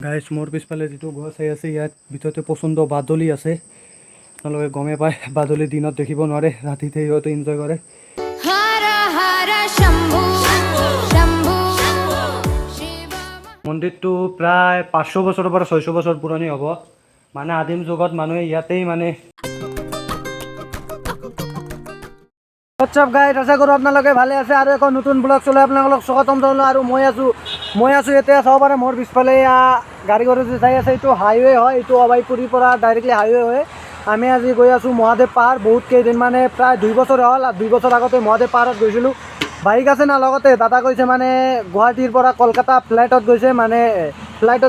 গাইছ মোৰ পিছফালে যিটো গছ চাই আছে ইয়াত ভিতৰতে পচন্দ বাদলি আছে। আপোনালোকে গমে পায় বাদলি দিনত দেখিব নোৱাৰে, ৰাতিতে সিহঁতে এনজয় কৰে। মন্দিৰটো প্ৰায় 500 বছৰৰ পৰা 600 বছৰ পুৰণি হ'ব। মানে আদিম যুগত মানুহে ইয়াতেই মানে হোৱাটছআপ গাইড, আশা কৰোঁ আপোনালোকে ভালে আছে। আৰু এখন নতুন ব্লগ চলে আপোনালোকক স্বাগতম জনালোঁ। আৰু মই আছোঁ এতিয়া চাব পাৰে মোৰ পিছফালে গাড়ী যে চাই আছে, এইটো হাইৱে হয়, এইটো অবাইপুৰীৰ পৰা ডাইৰেক্টলি হাইৱে হয়। আমি আজি গৈ আছোঁ মহাদেৱ পাহাৰ। বহুত কেইদিন মানে প্ৰায় 2 বছৰ হ'ল। 2 বছৰ আগতে মহাদেৱ পাহাৰত গৈছিলোঁ। বাইক আছে না লগতে, দাদা কৈছে মানে গুৱাহাটীৰ পৰা কলকাতা ফ্লাইটত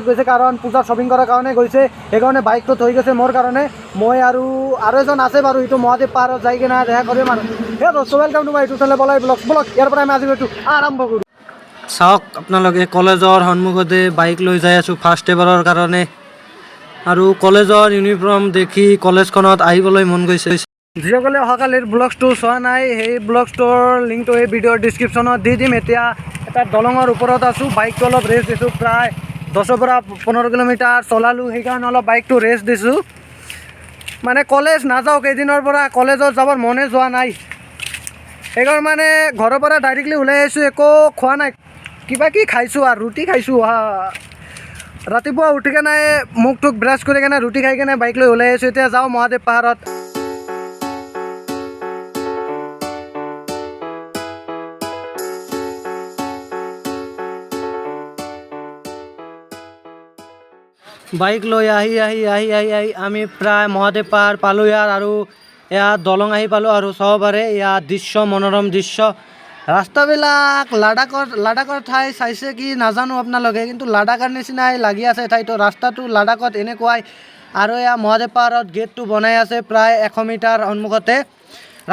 গৈছে কাৰণ পূজাৰ শ্বপিং কৰাৰ কাৰণে গৈছে। সেইকাৰণে বাইকটো থৈ গৈছে মোৰ কাৰণে। মই আৰু এজন আছে বাৰু, এইটো মহাদেৱ পাহাৰত যাই কিনে দেখা কৰিম আৰু। Welcome to my YouTube channel বলাই ব্লগ। ইয়াৰ পৰা আমি আজি গৈছোঁ আৰম্ভ কৰোঁ। চাওক আপোনালোকে, কলেজৰ সন্মুখতে বাইক লৈ যাই আছোঁ ফাৰ্ষ্ট এবাৰৰ কাৰণে। আৰু কলেজৰ ইউনিফৰ্ম দেখি কলেজখনত আহিবলৈ মন গৈছে। যিসকলে অহাকালিৰ ব্লগটো চোৱা নাই, সেই ব্লগটোৰ লিংকটো এই ভিডিঅ'ৰ ডিছক্ৰিপশ্যনত দি দিম। এতিয়া এটা দলঙৰ ওপৰত আছোঁ, বাইকটো অলপ ৰেষ্ট দিছোঁ। প্ৰায় 10 পৰা 15 কিলোমিটাৰ চলালোঁ, সেইকাৰণে অলপ বাইকটো ৰেষ্ট দিছোঁ। মানে কলেজ নাযাওঁ কেইদিনৰ পৰা, কলেজত যাবৰ মনে যোৱা নাই। সেইকাৰণে মানে ঘৰৰ পৰা ডাইৰেক্টলি ওলাই আহিছোঁ, একো খোৱা নাই। কিবা কি খাইছোঁ আৰু ৰুটি খাইছোঁ। ৰাতিপুৱা উঠি কেনে মুখ টুক ব্ৰাছ কৰি কেনে ৰুটি খাই কেনে বাইক লৈ ওলাই আহিছোঁ। এতিয়া যাওঁ মহাদেৱ পাহাৰত। বাইক লৈ আহি আমি প্ৰায় মহাদেৱ পাহাৰ পালোঁ ইয়াৰ। আৰু ইয়াত দলং আহি পালোঁ আৰু চাব পাৰে ইয়াত দৃশ্য, মনোৰম দৃশ্য। ৰাস্তাবিলাক লাডাখৰ ঠাই চাইছে কি নাজানো আপোনালোকে, কিন্তু লাডাখৰ নিচিনাই লাগি আছে ঠাইটো। ৰাস্তাটো লাডাখত এনেকুৱাই। আৰু এয়া মহাদেৱ পাহাৰত গেটটো বনাই আছে প্ৰায় 100 মিটাৰ সন্মুখতে।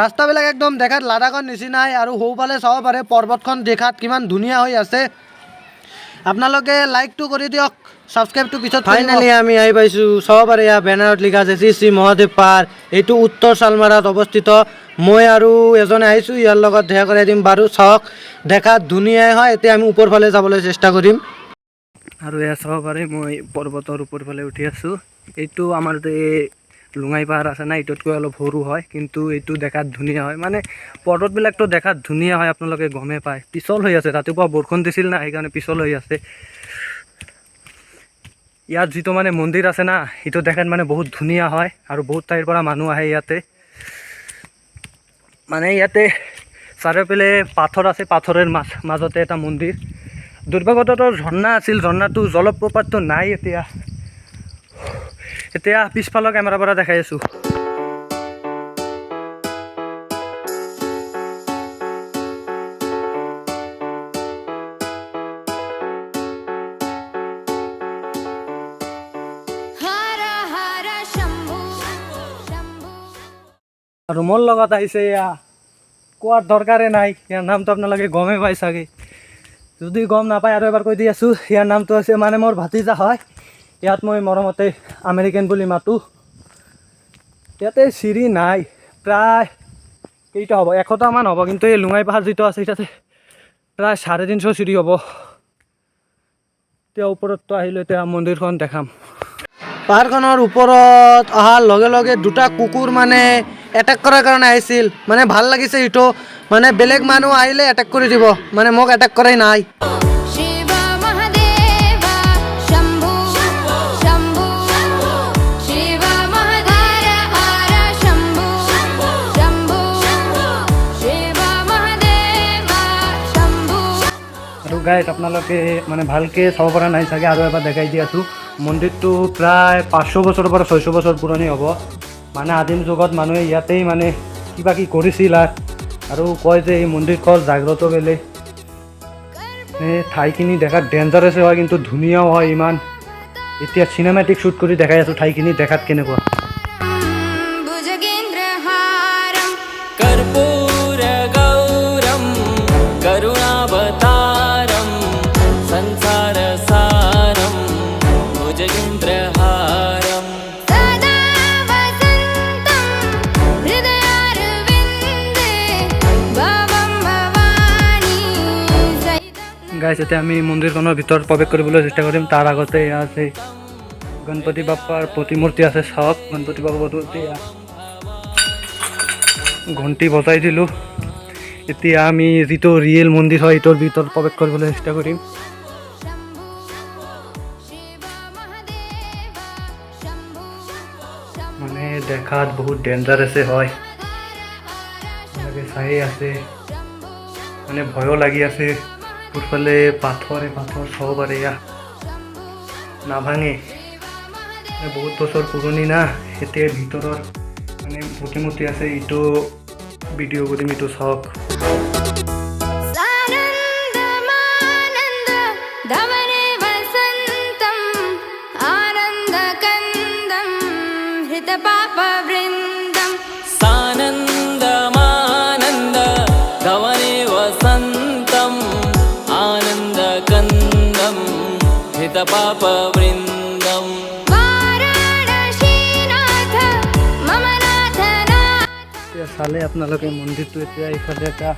ৰাস্তাবিলাক একদম দেখাত লাডাখৰ নিচিনাই। আৰু সৌফালে চাব পাৰে পৰ্বতখন দেখাত কিমান ধুনীয়া হৈ আছে। আপোনালোকে লাইকটো কৰি দিয়ক, ছাবস্ক্ৰাইবটো পিছত। ফাইনেলি আমি আহি পাইছোঁ। চাব পাৰে ইয়াৰ বেনাৰত লিখা আছে শ্ৰী মহাদেৱ পাহাৰ। এইটো উত্তৰ চালমাৰাত অৱস্থিত। মই আৰু এজনে আহিছোঁ, ইয়াৰ লগত দেখা কৰাই দিম বাৰু। চাওক দেখাত ধুনীয়াই হয়। এতিয়া আমি ওপৰ ফালে যাবলৈ চেষ্টা কৰিম। আৰু এয়া চাব পাৰে মই পৰ্বতৰ ওপৰ ফালে উঠি আছোঁ। এইটো আমাৰ লুঙাই পাহাৰ আছে না, এইটোতকৈ অলপ সৰু হয়, কিন্তু এইটো দেখাত ধুনীয়া হয়। মানে পৰ্বতবিলাকতো দেখাত ধুনীয়া হয়, আপোনালোকে গমেই পায়। পিছল হৈ আছে, ৰাতিপুৱা বৰষুণ দিছিল না, সেইকাৰণে পিছল হৈ আছে। ইয়াত যিটো মানে মন্দিৰ আছে না, সেইটো দেখাত মানে বহুত ধুনীয়া হয়। আৰু বহুত ঠাইৰ পৰা মানুহ আহে ইয়াতে। মানে ইয়াতে চাৰিওফালে পাথৰ আছে, পাথৰৰ মাজতে এটা মন্দিৰ। দুৰ্গাগতটো ঝৰ্ণা আছিল, ঝৰ্ণাটো জলপ্ৰপাতটো নাই এতিয়া পিছফালৰ কেমেৰাৰ পৰা দেখাই আছোঁ। আৰু মোৰ লগত আহিছে এয়া, কোৱাৰ দৰকাৰে নাই, ইয়াৰ নামটো আপোনালোকে গমেই পাই চাগে। যদি গম নাপায় আৰু এবাৰ কৈ দি আছোঁ, ইয়াৰ নামটো আছে মানে মোৰ ভাতিজা হয়। ইয়াত মই মৰমতে আমেৰিকান বুলি মাতোঁ। ইয়াতে চিৰি নাই, প্ৰায় কেইটা হ'ব, 100টামান হ'ব। কিন্তু এই লুঙাই পাহাৰ যিটো আছে তাতে প্ৰায় 350 চিৰি হ'ব। এতিয়া ওপৰততো আহিলোঁ, এতিয়া মন্দিৰখন দেখাম। পাহাৰখনৰ ওপৰত অহাৰ লগে লগে দুটা কুকুৰ মানে এটেক কৰাৰ কাৰণে আহিছিল। মানে ভাল লাগিছে এইটো, মানে বেলেগ মানুহ আহিলে এটেক কৰি দিব, মানে মোক এটেক কৰাই নাই। আৰু গাইজ আপোনালোকে মানে ভালকৈ চাব পৰা নাই চাগে, আৰু এবাৰ দেখাই দি আছোঁ। মন্দিৰটো প্ৰায় 500 বছৰৰ পৰা 600 বছৰ পুৰণি হ'ব। মানে আদিম যুগত মানুহে ইয়াতেই মানে কিবা কি কৰিছিল। আৰু কয় যে এই মন্দিৰখন জাগ্ৰত বেলেগ। ঠাইখিনি দেখাত ডেঞ্জাৰাছ হয়, কিন্তু ধুনীয়াও হয় ইমান। এতিয়া চিনেমেটিক শ্বুট কৰি দেখাই আছোঁ ঠাইখিনি দেখাত কেনেকুৱা। গাইজ এতিয়া আমি মন্দিৰখনৰ ভিতৰত প্ৰৱেশ কৰিবলৈ চেষ্টা কৰিম। তাৰ আগতে এয়া আছে গণপতি বাপ্পাৰ প্ৰতিমূৰ্তি আছে, চাওক গণপতি বাপ্পাৰ প্ৰতিমূৰ্তি। ঘণ্টি বজাই দিলোঁ। এতিয়া আমি যিটো ৰিয়েল মন্দিৰ হয় এইটোৰ ভিতৰত প্ৰৱেশ কৰিবলৈ চেষ্টা কৰিম। মানে দেখাত বহুত ডেঞ্জাৰাছে হয়, চাই আছে মানে ভয়ো লাগি আছে। পূৰ্বফালে পাথৰ চাব পাৰে, এয়া নাভাঙে, বহুত বছৰ পুৰণি না। এতিয়া ভিতৰত মানে প্ৰতিমূৰ্তি আছে, এইটো ভিডিঅ' কৰিম, এইটো চাওক। पापवृन्दं চালে আপোনালোকে মন্দিৰটো এতিয়া এইফালে এটা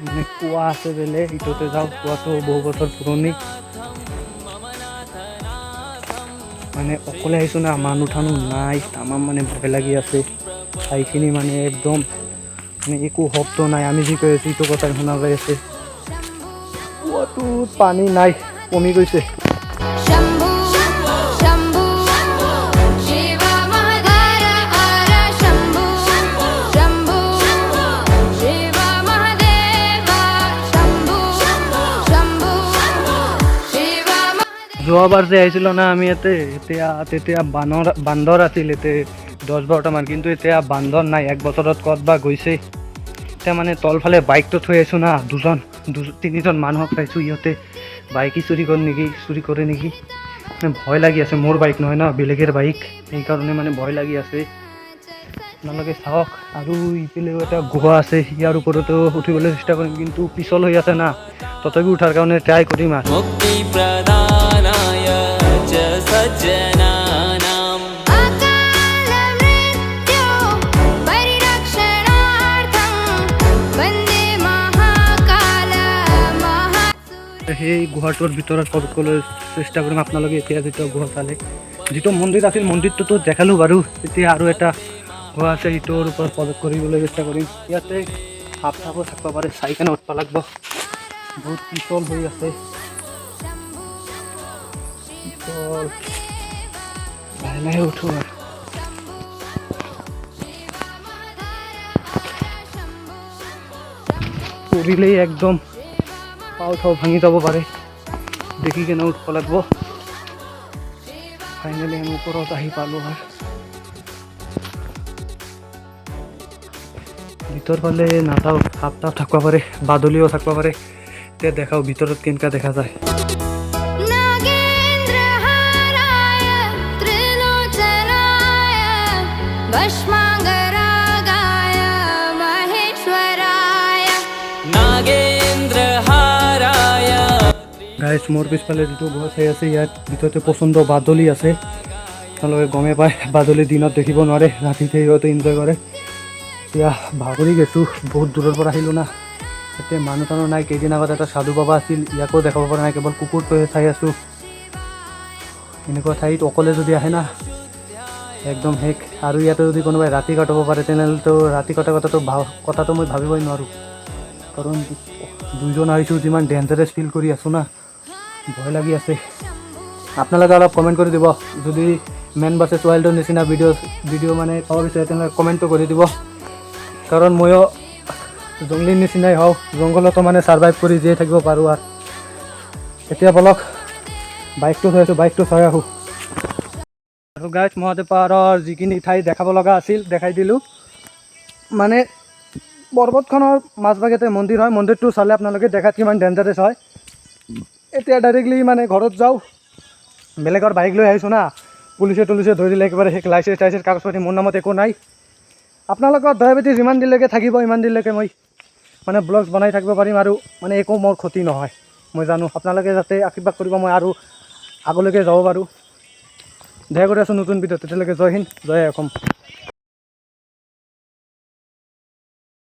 মানে কুঁৱা আছে বেলে, ইটোতে যাওঁ। কুঁৱাটো বহু বছৰ পুৰণি, মানে অকলে আহিছোঁ না, মানুহ ঠানুহ নাই, তামাম মানে ভয় লাগি আছে। ঠাইখিনি মানে একদম মানে একো শব্দ নাই, আমি যি কৈ আছোঁ এইটো কথাই শুনা পাই আছে। কুঁৱাটোত পানী নাই, কমি গৈছে। যোৱাবাৰ যে আহিছিলোঁ না আমি ইয়াতে, তেতিয়া বান্দৰ আছিল ইয়াতে 10-12টামান, কিন্তু এতিয়া বান্দৰ নাই। 1 বছৰত ক'ত বা গৈছে। এতিয়া মানে তলফালে বাইকটো থৈ আহিছোঁ না, 2-3জন মানুহক পাইছোঁ, ইহঁতে বাইকে চুৰি কৰে নেকি, মানে ভয় লাগি আছে। মোৰ বাইক নহয় না, বেলেগৰ বাইক, সেইকাৰণে মানে ভয় লাগি আছে। আপোনালোকে চাওক। আৰু ইফালেও এটা গুহা আছে, ইয়াৰ ওপৰতো উঠিবলৈ চেষ্টা কৰিম, কিন্তু পিছল হৈ আছে না, তথাপি উঠাৰ কাৰণে ট্ৰাই কৰিম। আৰু मुक्ति प्रदानाय च सज्जनानां সেই গুহাটোৰ ভিতৰত প্ৰৱেশ কৰিবলৈ চেষ্টা কৰিম। আপোনালোকে এতিয়া যিটো গুহা চালে, যিটো মন্দিৰ আছিল মন্দিৰটোতো দেখালোঁ বাৰু, এতিয়া আৰু এটা গুহা আছে, সেইটোৰ ওপৰত প্ৰৱেশ কৰিবলৈ চেষ্টা কৰিম। ইয়াতে সাপ চাপো থাকিব পাৰে, চাই কেনে উঠিব লাগিব। বহুত পিছল হৈ আছে, লাহে লাহে উঠো। আৰু পৰিলেই একদম পাও ঠাও ভাঙি যাব পাৰে, দেখি কেনে উঠিব লাগিব। ফাইনেলি আমি ওপৰত আহি পালোঁ। আৰু ভিতৰ ফালে নাযাওঁ, সাপ তাপ থাকিব পাৰে, বাদুলিও থাকিব পাৰে। এতিয়া দেখাওঁ ভিতৰত কেনেকুৱা দেখা যায়। গাইজ, মোৰ পিছফালে যিটো গুহা চাই আছে, ইয়াত ভিতৰতে পচন্দ বাদুলি আছে। আপোনালোকে গমেই পায়, বাদুলি দিনত দেখিব নোৱাৰে, ৰাতিতে সিহঁতে এনজয় কৰে। এতিয়া ভাগৰি গৈছোঁ, বহুত দূৰৰ পৰা আহিলোঁ না। এতিয়া মানুহ চানুহ নাই। কেইদিন আগত এটা সাধু বাবা আছিল, ইয়াকো দেখাব পৰা নাই, কেৱল কুকুৰটোহে চাই আছোঁ। এনেকুৱা ঠাইত অকলে যদি আহে না, একদম শেষ। আৰু ইয়াতে যদি কোনোবাই ৰাতি কটাব পাৰে, তেনেহ'লেতো ৰাতি কটা কথাটো মই ভাবিবই নোৱাৰোঁ। কাৰণ 2জন আহিছোঁ, যিমান ডেঞ্জাৰাছ ফিল কৰি আছোঁ না, ভয় লাগি আছে। আপোনালোকে অলপ কমেণ্ট কৰি দিব, যদি মেন ভাৰ্চেছ ৱাইল্ডৰ নিচিনা ভিডিঅ' মানে পাব বিচাৰে, তেনেহ'লে কমেণ্টটো কৰি দিব। কাৰণ ময়ো জংলীৰ নিচিনাই হওঁ, জংঘলতো মানে ছাৰ্ভাইভ কৰি জীয়াই থাকিব পাৰোঁ। আৰু এতিয়া বলক বাইকটো থৈ আছোঁ, বাইকটো চাই আহোঁ। আৰু গাইজ, মহাদেৱ পাহাৰৰ যিখিনি ঠাই দেখাব লগা আছিল দেখাই দিলোঁ। মানে পৰ্বতখনৰ মাজভাগতে মন্দিৰ হয়, মন্দিৰটো চালে আপোনালোকে দেখাত কিমান ডেঞ্জাৰাছ হয়। এতিয়া ডাইৰেক্টলি মানে ঘৰত যাওঁ। বেলেগৰ বাইক লৈ আহিছোঁ না, পুলিচে ধৰি দিলে একেবাৰে শেষ। লাইচেন্স কাগজ পাতি মোৰ নামত একো নাই। আপোনালোকৰ দয়াবতি যিমান দিনলৈকে থাকিব, ইমান দিনলৈকে মই মানে ব্লগছ বনাই থাকিব পাৰিম, আৰু মানে একো মোৰ ক্ষতি নহয়। মই জানো আপোনালোকে যাতে আশীৰ্বাদ কৰিব, মই আৰু আগলৈকে যাব পাৰোঁ। দেখা কৰি আছোঁ নতুন ভিডিঅ'। তেতিয়ালৈকে জয় হিন্দ, জয় অসম।